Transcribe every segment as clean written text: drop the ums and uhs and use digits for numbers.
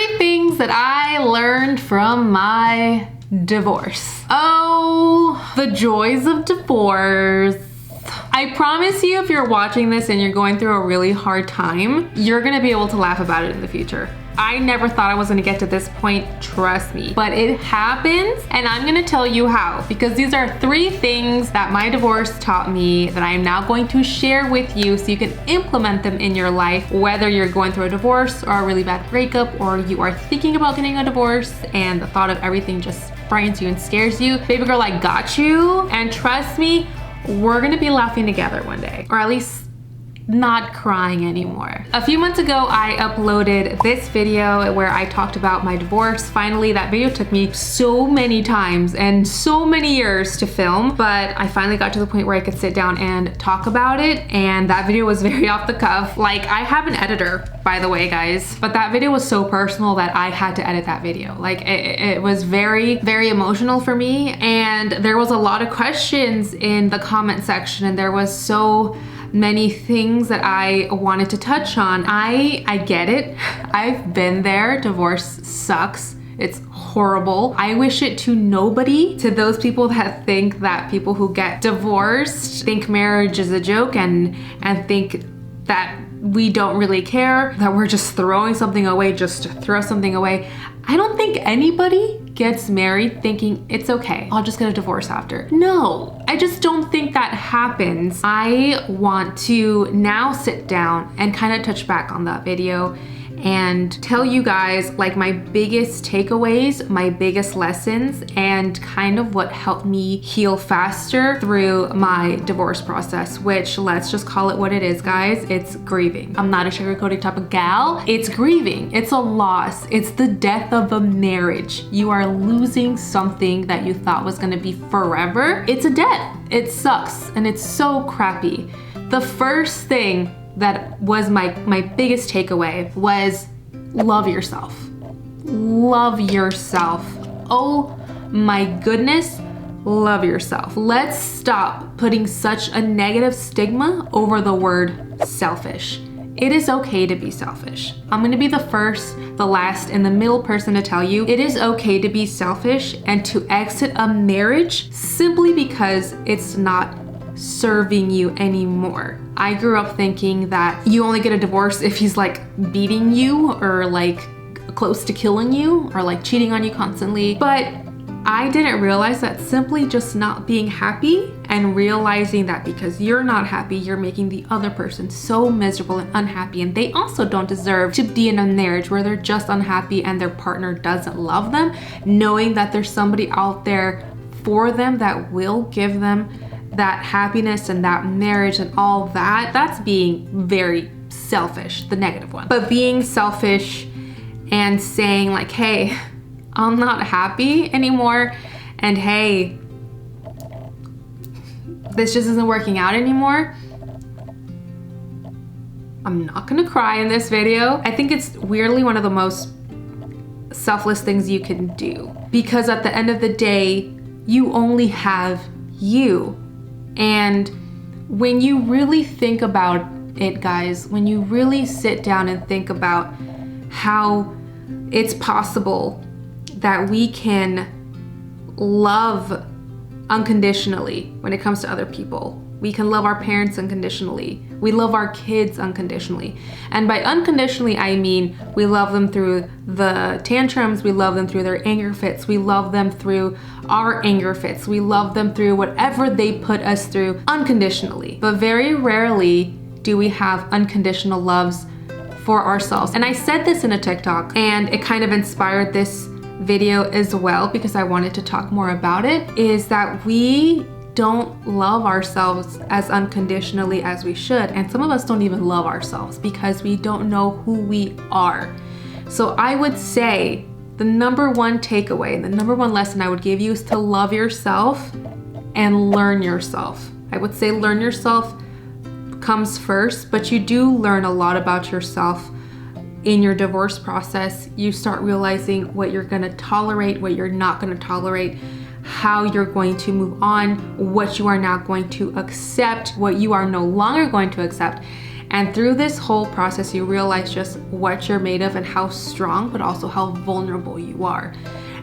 3 things that I learned from my divorce. Oh, the joys of divorce. I promise you, if you're watching this and you're going through a really hard time, you're gonna be able to laugh about it in the future. I never thought I was gonna get to this point, trust me, but it happens, and I'm gonna tell you how, because these are 3 things that my divorce taught me that I am now going to share with you so you can implement them in your life, whether you're going through a divorce or a really bad breakup, or you are thinking about getting a divorce and the thought of everything just frightens you and scares you. Baby girl, I got you, and trust me, we're gonna be laughing together one day, or at least not crying anymore. A few months ago, I uploaded this video where I talked about my divorce. Finally, that video took me so many times and so many years to film, but I finally got to the point where I could sit down and talk about it, and that video was very off the cuff. Like, I have an editor, by the way, guys, but that video was so personal that I had to edit that video. Like, it was very, very emotional for me, and there was a lot of questions in the comment section, and there was so many things that I wanted to touch on. I get it. I've been there. Divorce sucks. It's horrible. I wish it to nobody. To those people that think that people who get divorced think marriage is a joke and think that we don't really care, that we're just throwing something away just to throw something away. I don't think anybody gets married thinking it's okay, I'll just get a divorce after. No, I just don't think that happens. I want to now sit down and kind of touch back on that video and tell you guys like my biggest takeaways, my biggest lessons, and kind of what helped me heal faster through my divorce process, which, let's just call it what it is, guys. It's grieving. I'm not a sugarcoating type of gal. It's grieving. It's a loss. It's the death of a marriage. You are losing something that you thought was gonna be forever. It's a death. It sucks and it's so crappy. The first thing that was my biggest takeaway was love yourself. Love yourself. Oh my goodness, love yourself. Let's stop putting such a negative stigma over the word selfish. It is okay to be selfish. I'm gonna be the first, the last, and the middle person to tell you it is okay to be selfish and to exit a marriage simply because it's not serving you anymore. I grew up thinking that you only get a divorce if he's like beating you or like close to killing you or like cheating on you constantly. But I didn't realize that simply just not being happy and realizing that because you're not happy, you're making the other person so miserable and unhappy, and they also don't deserve to be in a marriage where they're just unhappy and their partner doesn't love them, knowing that there's somebody out there for them that will give them that happiness and that marriage and all that. That's being very selfish, the negative one. But being selfish and saying like, hey, I'm not happy anymore, and hey, this just isn't working out anymore. I'm not gonna cry in this video. I think it's weirdly one of the most selfless things you can do, because at the end of the day, you only have you. And when you really think about it, guys, when you really sit down and think about how it's possible that we can love unconditionally when it comes to other people. We can love our parents unconditionally. We love our kids unconditionally. And by unconditionally, I mean we love them through the tantrums, we love them through their anger fits, we love them through our anger fits, we love them through whatever they put us through unconditionally. But very rarely do we have unconditional loves for ourselves. And I said this in a TikTok, and it kind of inspired this video as well because I wanted to talk more about it, is that we don't love ourselves as unconditionally as we should. And some of us don't even love ourselves because we don't know who we are. So I would say the number one takeaway and the number one lesson I would give you is to love yourself and learn yourself. I would say learn yourself comes first, but you do learn a lot about yourself in your divorce process. You start realizing what you're gonna tolerate, what you're not gonna tolerate, how you're going to move on, what you are now going to accept, what you are no longer going to accept. And through this whole process, you realize just what you're made of and how strong, but also how vulnerable you are.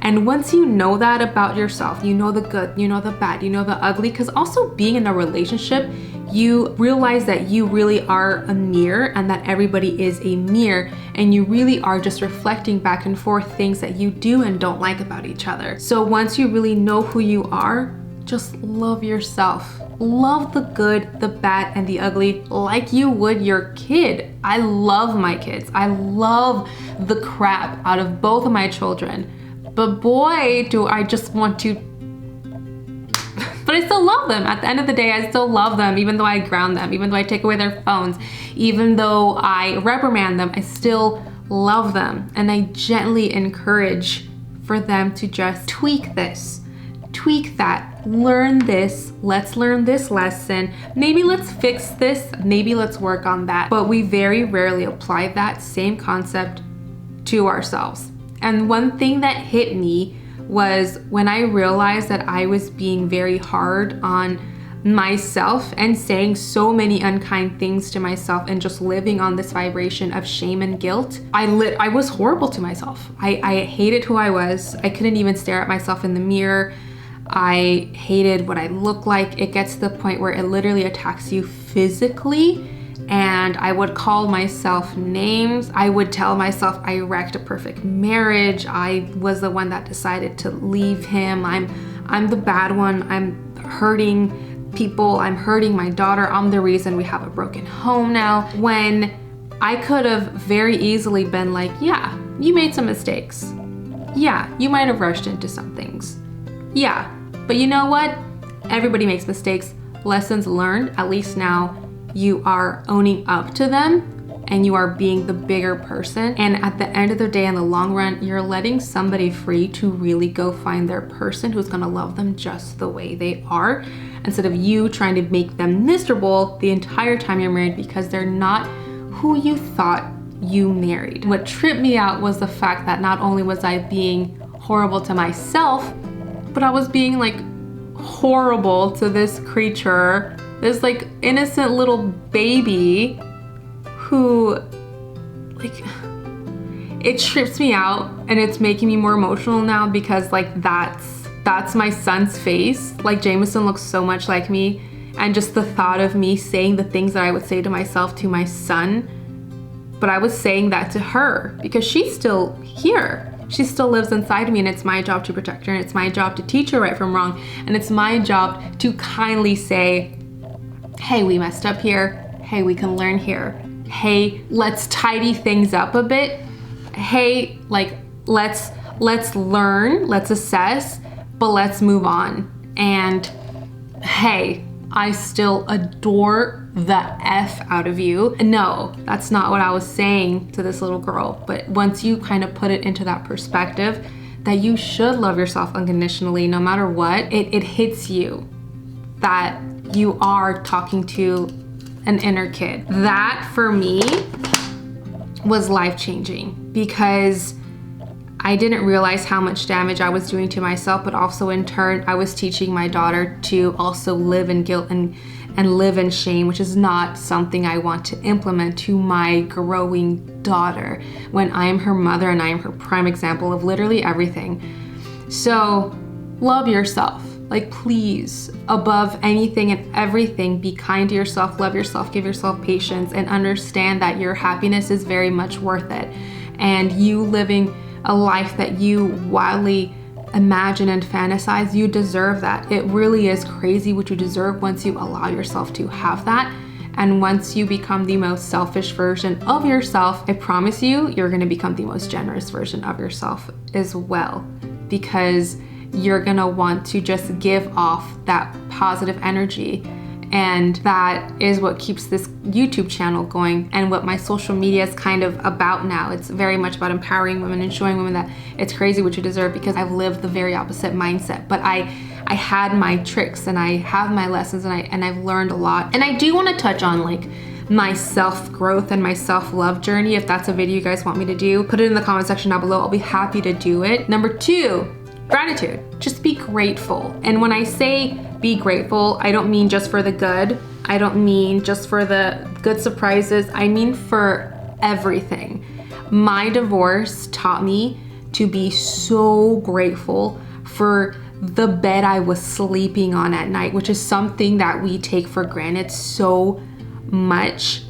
And once you know that about yourself, you know the good, you know the bad, you know the ugly, because also being in a relationship, you realize that you really are a mirror and that everybody is a mirror, and you really are just reflecting back and forth things that you do and don't like about each other. So once you really know who you are, just love yourself. Love the good, the bad, and the ugly like you would your kid. I love my kids. I love the crap out of both of my children. But boy, do I just want to, but I still love them. At the end of the day, I still love them, even though I ground them, even though I take away their phones, even though I reprimand them, I still love them. And I gently encourage for them to just tweak this, tweak that, learn this, let's learn this lesson, maybe let's fix this, maybe let's work on that. But we very rarely apply that same concept to ourselves. And one thing that hit me was when I realized that I was being very hard on myself and saying so many unkind things to myself and just living on this vibration of shame and guilt. I was horrible to myself. I hated who I was. I couldn't even stare at myself in the mirror. I hated what I looked like. It gets to the point where it literally attacks you physically. And I would call myself names. I would tell myself I wrecked a perfect marriage. I was the one that decided to leave him. I'm the bad one. I'm hurting people. I'm hurting my daughter. I'm the reason we have a broken home now. When I could have very easily been like, yeah, you made some mistakes. Yeah, you might have rushed into some things. Yeah, but you know what? Everybody makes mistakes. Lessons learned. At least now you are owning up to them and you are being the bigger person. And at the end of the day, in the long run, you're letting somebody free to really go find their person who's gonna love them just the way they are, instead of you trying to make them miserable the entire time you're married because they're not who you thought you married. What tripped me out was the fact that not only was I being horrible to myself, but I was being like horrible to this creature, this like innocent little baby who, like, it trips me out and it's making me more emotional now because like that's my son's face. Like Jameson looks so much like me, and just the thought of me saying the things that I would say to myself to my son, but I was saying that to her because she's still here. She still lives inside me, and it's my job to protect her, and it's my job to teach her right from wrong, and it's my job to kindly say, hey, we messed up here. Hey, we can learn here. Hey, let's tidy things up a bit. Hey, like, let's learn, let's assess, but let's move on. And hey, I still adore the F out of you. No, that's not what I was saying to this little girl. But once you kind of put it into that perspective that you should love yourself unconditionally no matter what, it hits you that you are talking to an inner kid. That for me was life-changing because I didn't realize how much damage I was doing to myself, but also in turn, I was teaching my daughter to also live in guilt and live in shame, which is not something I want to implement to my growing daughter when I am her mother and I am her prime example of literally everything. So love yourself. Like, please, above anything and everything, be kind to yourself, love yourself, give yourself patience, and understand that your happiness is very much worth it. And you living a life that you wildly imagine and fantasize, you deserve that. It really is crazy what you deserve once you allow yourself to have that. And once you become the most selfish version of yourself, I promise you, you're gonna become the most generous version of yourself as well, because you're gonna want to just give off that positive energy. And that is what keeps this YouTube channel going and what my social media is kind of about now. It's very much about empowering women and showing women that it's crazy what you deserve, because I've lived the very opposite mindset. But I had my tricks and I have my lessons and I've learned a lot. And I do want to touch on like my self-growth and my self-love journey. If that's a video you guys want me to do, put it in the comment section down below. I'll be happy to do it. Number 2, gratitude. Just be grateful. And when I say be grateful, I don't mean just for the good. I don't mean just for the good surprises. I mean for everything. My divorce taught me to be so grateful for the bed I was sleeping on at night, which is something that we take for granted so much.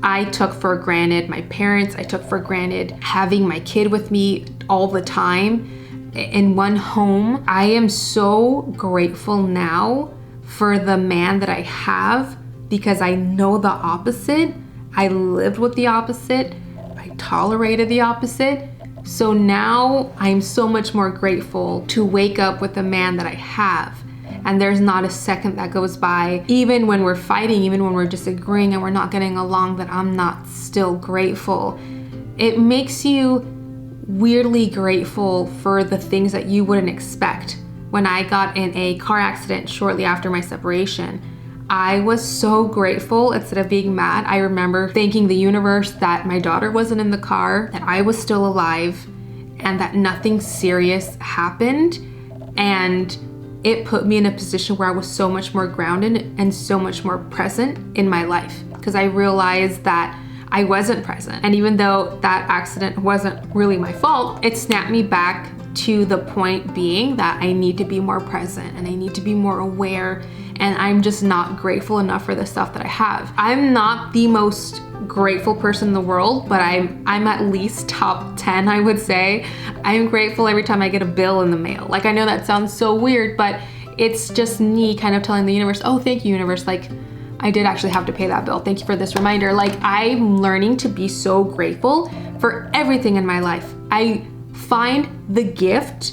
I took for granted my parents. I took for granted having my kid with me all the time in one home. I am so grateful now for the man that I have because I know the opposite. I lived with the opposite. I tolerated the opposite. So now I'm so much more grateful to wake up with the man that I have. And there's not a second that goes by, even when we're fighting, even when we're disagreeing and we're not getting along, that I'm not still grateful. It makes you weirdly grateful for the things that you wouldn't expect. When I got in a car accident shortly after my separation, I was so grateful. Instead of being mad, I remember thanking the universe that my daughter wasn't in the car, that I was still alive, and that nothing serious happened. And it put me in a position where I was so much more grounded and so much more present in my life, because I realized that I wasn't present. And even though that accident wasn't really my fault, it snapped me back to the point being that I need to be more present and I need to be more aware, and I'm just not grateful enough for the stuff that I have. I'm not the most grateful person in the world, but I'm at least top 10, I would say. I'm grateful every time I get a bill in the mail. Like, I know that sounds so weird, but it's just me kind of telling the universe, oh, thank you, universe. Like, I did actually have to pay that bill. Thank you for this reminder. Like, I'm learning to be so grateful for everything in my life. I find the gift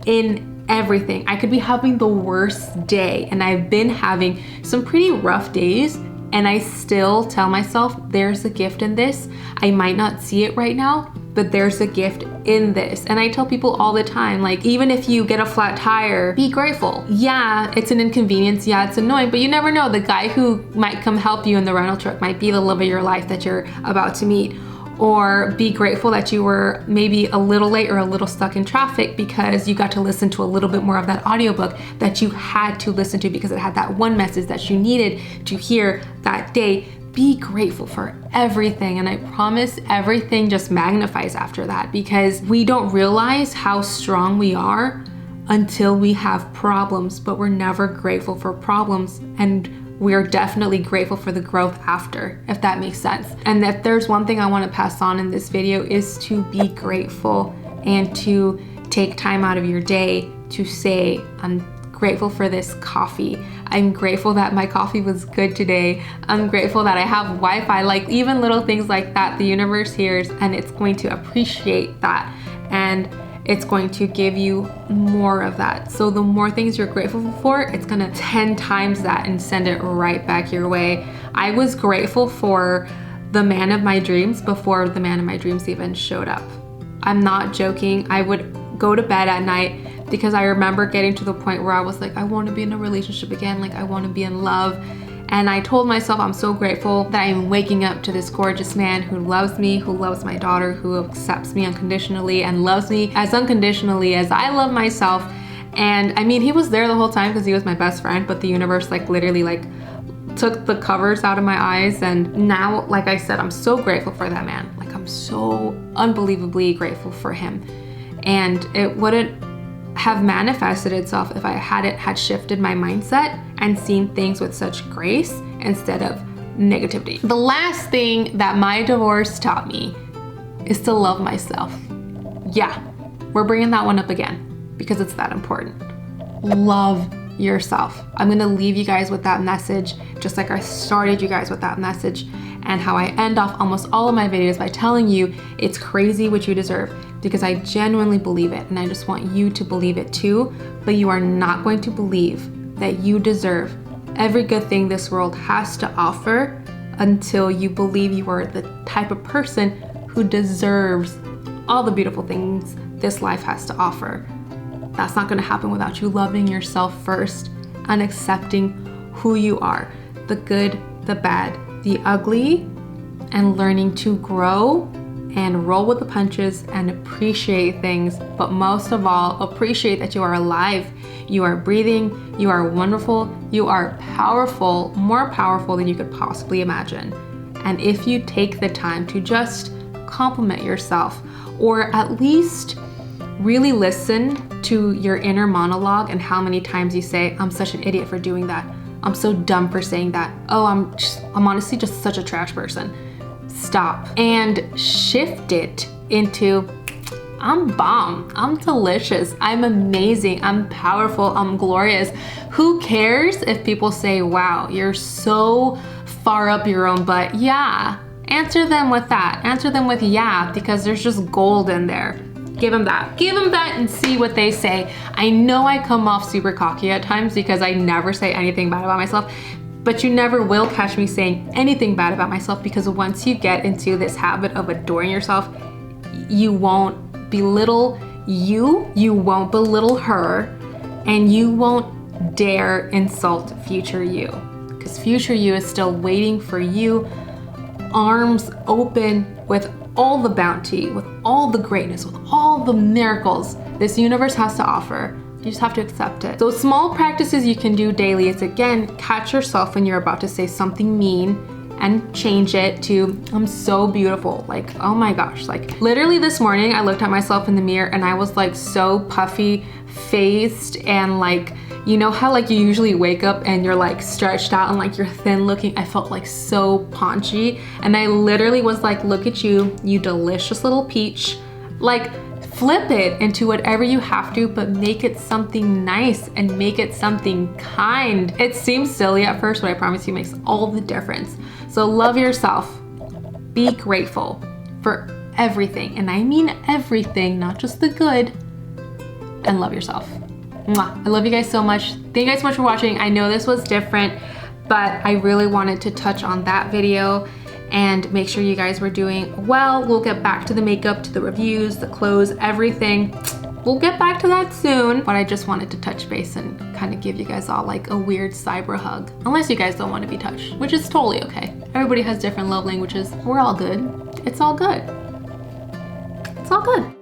in everything. I could be having the worst day, and I've been having some pretty rough days, and I still tell myself there's a gift in this. I might not see it right now, but there's a gift in this. And I tell people all the time, like, even if you get a flat tire, be grateful. Yeah, it's an inconvenience. Yeah, it's annoying, but you never know. The guy who might come help you in the rental truck might be the love of your life that you're about to meet. Or be grateful that you were maybe a little late or a little stuck in traffic because you got to listen to a little bit more of that audiobook that you had to listen to because it had that one message that you needed to hear that day. Be grateful for everything, and I promise everything just magnifies after that, because we don't realize how strong we are until we have problems, but we're never grateful for problems, and we're definitely grateful for the growth after, if that makes sense. And if there's one thing I want to pass on in this video is to be grateful and to take time out of your day to say, I'm grateful for this coffee. I'm grateful that my coffee was good today. I'm grateful that I have Wi-Fi. Like, even little things like that, the universe hears, and it's going to appreciate that. And it's going to give you more of that. So the more things you're grateful for, it's gonna 10 times that and send it right back your way. I was grateful for the man of my dreams before the man of my dreams even showed up. I'm not joking. I would go to bed at night because I remember getting to the point where I was like, I want to be in a relationship again. Like, I want to be in love. And I told myself I'm so grateful that I'm waking up to this gorgeous man who loves me, who loves my daughter, who accepts me unconditionally and loves me as unconditionally as I love myself. And I mean, he was there the whole time because he was my best friend, but the universe like literally like took the covers out of my eyes. And now, like I said, I'm so grateful for that man. Like, I'm so unbelievably grateful for him. And it wouldn't have manifested itself if I hadn't had shifted my mindset and seen things with such grace instead of negativity. The last thing that my divorce taught me is to love myself. Yeah, we're bringing that one up again because it's that important. Love yourself. I'm gonna leave you guys with that message, just like I started you guys with that message, and how I end off almost all of my videos by telling you it's crazy what you deserve, because I genuinely believe it, and I just want you to believe it too. But you are not going to believe that you deserve every good thing this world has to offer until you believe you are the type of person who deserves all the beautiful things this life has to offer. That's not gonna happen without you loving yourself first and accepting who you are, the good, the bad, the ugly, and learning to grow and roll with the punches and appreciate things. But most of all, appreciate that you are alive, you are breathing, you are wonderful, you are powerful, more powerful than you could possibly imagine. And if you take the time to just compliment yourself, or at least really listen to your inner monologue and how many times you say, I'm such an idiot for doing that. I'm so dumb for saying that. Oh, I'm honestly just such a trash person. Stop and shift it into, I'm bomb, I'm delicious, I'm amazing, I'm powerful, I'm glorious. Who cares if people say, wow, you're so far up your own butt? Yeah, answer them with that. Answer them with yeah, because there's just gold in there. Give them that. Give them that and see what they say. I know I come off super cocky at times because I never say anything bad about myself, but you never will catch me saying anything bad about myself, because once you get into this habit of adoring yourself, you won't belittle you won't belittle her, and you won't dare insult future you, because future you is still waiting for you, arms open, with all the bounty, with all the greatness, with all the miracles this universe has to offer. You just have to accept it. So small practices you can do daily is, again, catch yourself when you're about to say something mean and change it to, I'm so beautiful. Like, oh my gosh. Like literally this morning, I looked at myself in the mirror and I was like so puffy faced, and like, you know how like you usually wake up and you're like stretched out and like you're thin looking? I felt like so paunchy, and I literally was like, look at you, you delicious little peach. Like, flip it into whatever you have to, but make it something nice and make it something kind. It seems silly at first, but I promise you it makes all the difference. So love yourself, be grateful for everything, and I mean everything, not just the good, and love yourself. Mwah. I love you guys so much. Thank you guys so much for watching. I know this was different, but I really wanted to touch on that video and make sure you guys were doing well. We'll get back to the makeup, to the reviews, the clothes, everything. We'll get back to that soon, but I just wanted to touch base and kind of give you guys all like a weird cyber hug. Unless you guys don't want to be touched, which is totally okay. Everybody has different love languages. We're all good. It's all good. It's all good.